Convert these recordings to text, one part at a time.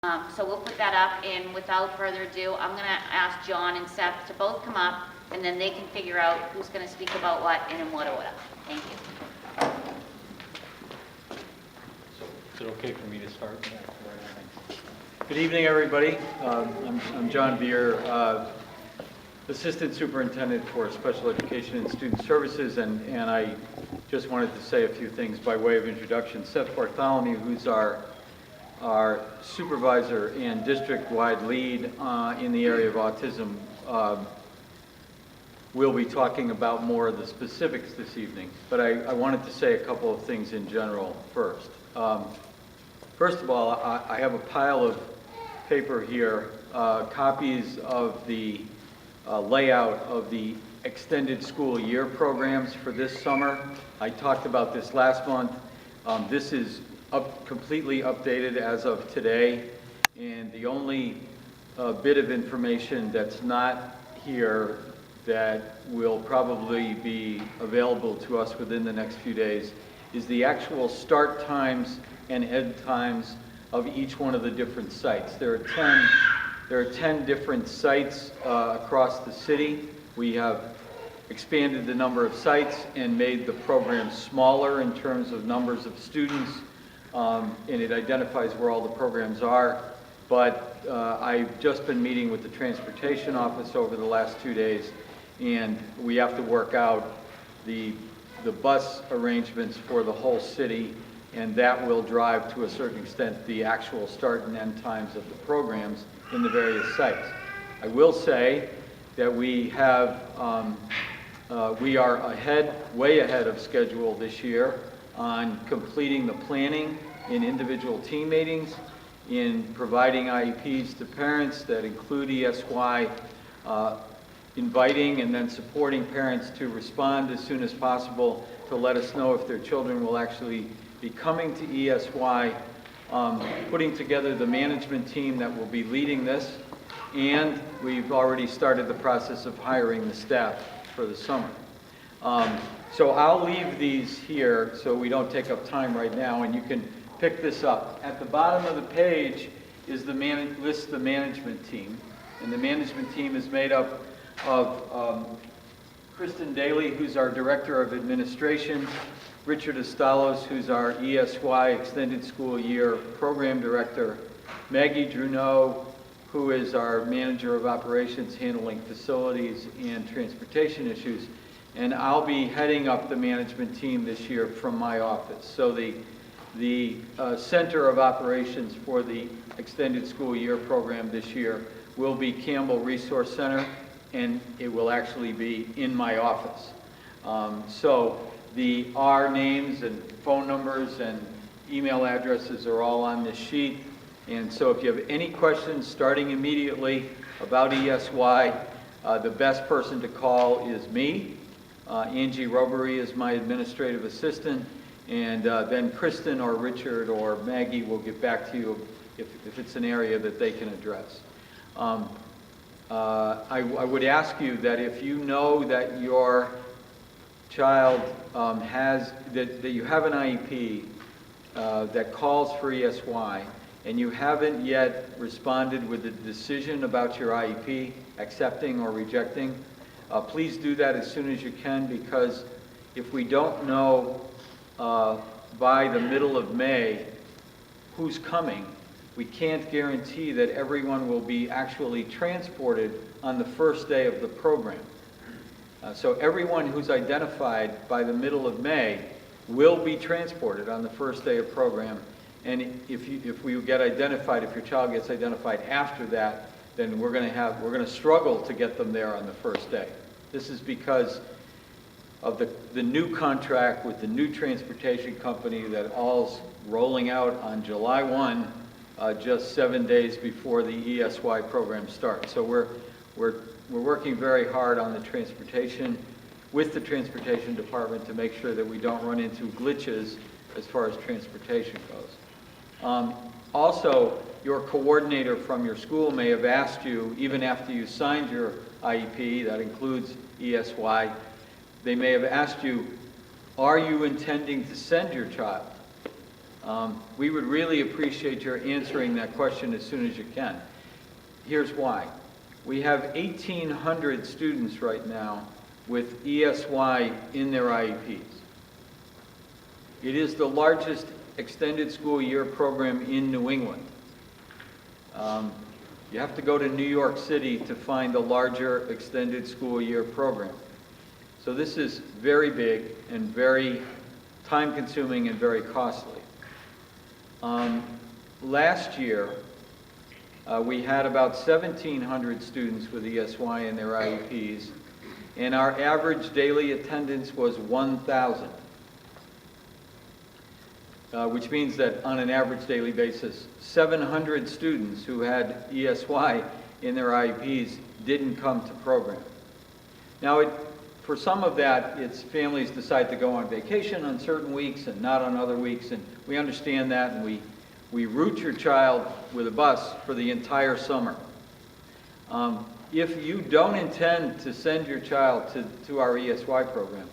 So we'll put that up, and without further ado, I'm going to ask John and Seth to both come up, and then they can figure out who's going to speak about what and in what order. Thank you. So is it okay for me to start? Good evening, everybody. I'm John Verre, Assistant Superintendent for Special Education and Student Services, and I just wanted to say a few things by way of introduction. Seth Bartholomew, who's our supervisor and district-wide lead in the area of autism, we'll be talking about more of the specifics this evening, but I wanted to say a couple of things in general first. First of all, I have a pile of paper here, copies of the layout of the extended school year programs for this summer. I talked about this last month. This is completely updated as of today, and the only bit of information that's not here that will probably be available to us within the next few days is the actual start times and end times of each one of the different sites. There are 10 different sites across the city. We have expanded the number of sites and made the program smaller in terms of numbers of students, and it identifies where all the programs are. But I've just been meeting with the transportation office over the last 2 days, and we have to work out the bus arrangements for the whole city, and that will drive to a certain extent the actual start and end times of the programs in the various sites. I will say that we are way ahead of schedule this year on completing the planning in individual team meetings, in providing IEPs to parents that include ESY, inviting and then supporting parents to respond as soon as possible to let us know if their children will actually be coming to ESY, putting together the management team that will be leading this, and we've already started the process of hiring the staff for the summer. So I'll leave these here so we don't take up time right now, and you can pick this up. At the bottom of the page is the management team, and the management team is made up of Kristen Daly, who's our Director of Administration, Richard Estalos, who's our ESY Extended School Year Program Director, Maggie Druneau, who is our Manager of Operations handling facilities and transportation issues, and I'll be heading up the management team this year from my office. So the Center of Operations for the Extended School Year program this year will be Campbell Resource Center, and it will actually be in my office. So our names and phone numbers and email addresses are all on this sheet, and so if you have any questions starting immediately about ESY, the best person to call is me. Angie Robery is my administrative assistant, and then Kristen or Richard or Maggie will get back to you if it's an area that they can address. I would ask you that if you know that your child that you have an IEP that calls for ESY and you haven't yet responded with a decision about your IEP, accepting or rejecting, please do that as soon as you can, because if we don't know by the middle of May who's coming, we can't guarantee that everyone will be actually transported on the first day of the program. So everyone who's identified by the middle of May will be transported on the first day of program. And if we get identified, if your child gets identified after that, then we're going to struggle to get them there on the first day. This is because of the new contract with the new transportation company that all's rolling out on July 1, just 7 days before the ESY program starts. So we're working very hard on the transportation, with the transportation department, to make sure that we don't run into glitches as far as transportation goes. Also, your coordinator from your school may have asked you, even after you signed your IEP, that includes ESY, they may have asked you, are you intending to send your child? We would really appreciate your answering that question as soon as you can. Here's why. We have 1,800 students right now with ESY in their IEPs. It is the largest extended school year program in New England. You have to go to New York City to find a larger extended school year program. So this is very big and very time-consuming and very costly. Last year, we had about 1,700 students with ESY in their IEPs, and our average daily attendance was 1,000, which means that on an average daily basis, 700 students who had ESY in their IEPs didn't come to program. Now, for some of that, it's families decide to go on vacation on certain weeks and not on other weeks, and we understand that, and we route your child with a bus for the entire summer. If you don't intend to send your child to our ESY program,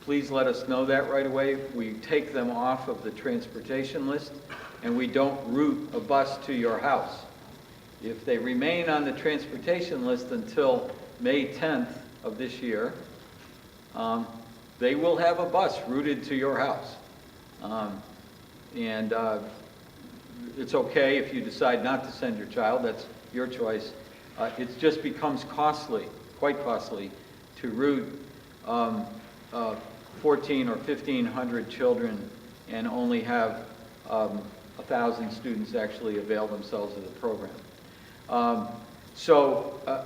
please let us know that right away. We take them off of the transportation list, and we don't route a bus to your house. If they remain on the transportation list until May 10th of this year, they will have a bus routed to your house. It's okay if you decide not to send your child, that's your choice. It just becomes costly, quite costly, to route 1,400 or 1,500 children and only have 1,000 students actually avail themselves of the program.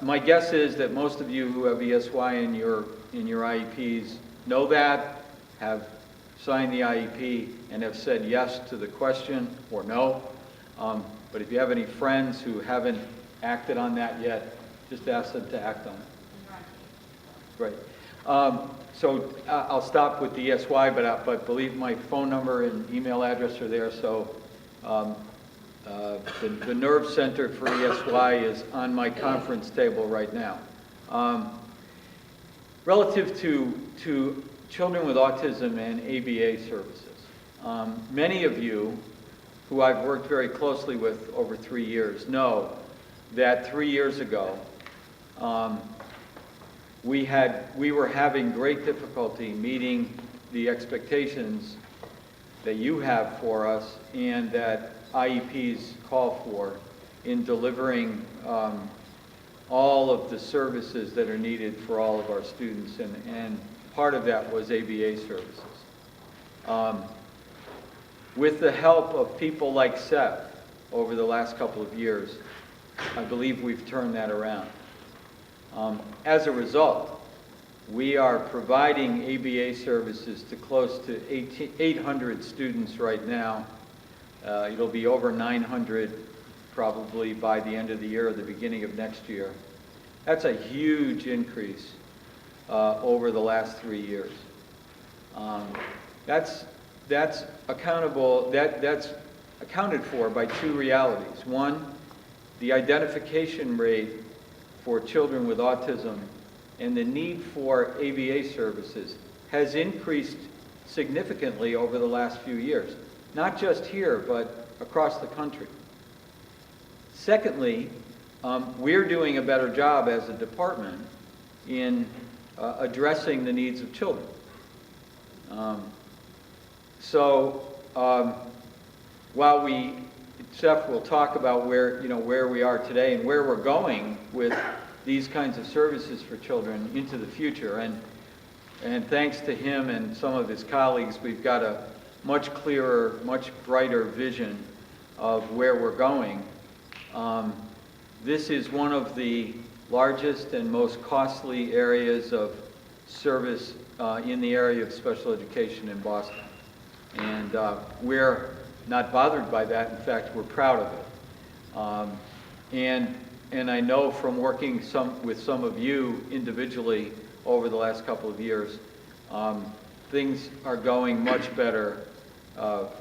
My guess is that most of you who have ESY in your IEPs know that, have signed the IEP, and have said yes to the question or no. But if you have any friends who haven't acted on that yet, just ask them to act on it. Great. I'll stop with the ESY, but believe my phone number and email address are there. So the Nerve Center for ESY is on my conference table right now. Relative to children with autism and ABA services, many of you who I've worked very closely with over 3 years know that 3 years ago we were having great difficulty meeting the expectations that you have for us and that IEPs call for in delivering all of the services that are needed for all of our students, and part of that was ABA services. With the help of people like Seth over the last couple of years, I believe we've turned that around. As a result, we are providing ABA services to close to 800 students right now. It'll be over 900 probably by the end of the year or the beginning of next year. That's a huge increase over the last 3 years. That's accounted for by two realities. One, the identification rate for children with autism and the need for ABA services has increased significantly over the last few years, not just here, but across the country. Secondly, we're doing a better job as a department in addressing the needs of children. While Seth will talk about where we are today and where we're going with these kinds of services for children into the future, and thanks to him and some of his colleagues, we've got a much clearer, much brighter vision of where we're going. This is one of the largest and most costly areas of service in the area of special education in Boston. And we're not bothered by that. In fact, we're proud of it. And I know from working with some of you individually over the last couple of years, things are going much better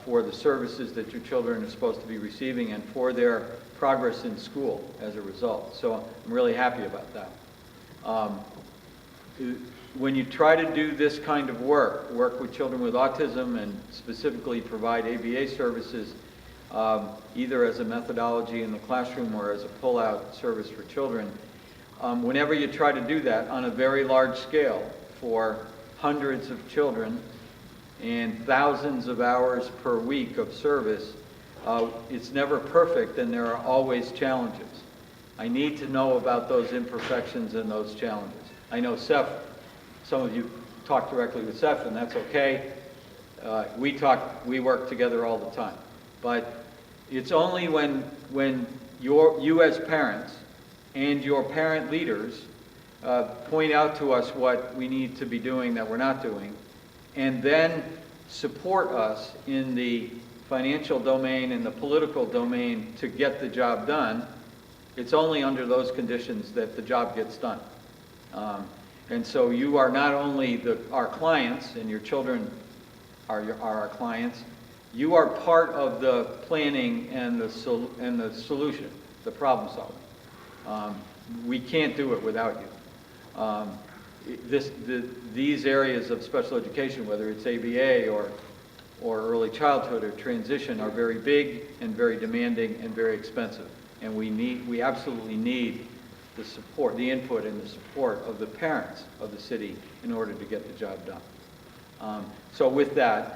for the services that your children are supposed to be receiving and for their progress in school as a result. So I'm really happy about that. when you try to do this kind of work with children with autism and specifically provide ABA services, either as a methodology in the classroom or as a pull-out service for children, whenever you try to do that on a very large scale for hundreds of children and thousands of hours per week of service, it's never perfect and there are always challenges. I need to know about those imperfections and those challenges. I know Seth, some of you talk directly with Seth, and that's okay. We work together all the time. But it's only when you as parents and your parent leaders point out to us what we need to be doing that we're not doing, and then support us in the financial domain and the political domain to get the job done, it's only under those conditions that the job gets done. And so you are not only our clients, and your children are our clients, you are part of the planning and the solution, the problem solving. We can't do it without you. These areas of special education, whether it's ABA or early childhood or transition, are very big and very demanding and very expensive. And we absolutely need the support, the input and the support of the parents of the city in order to get the job done. So with that,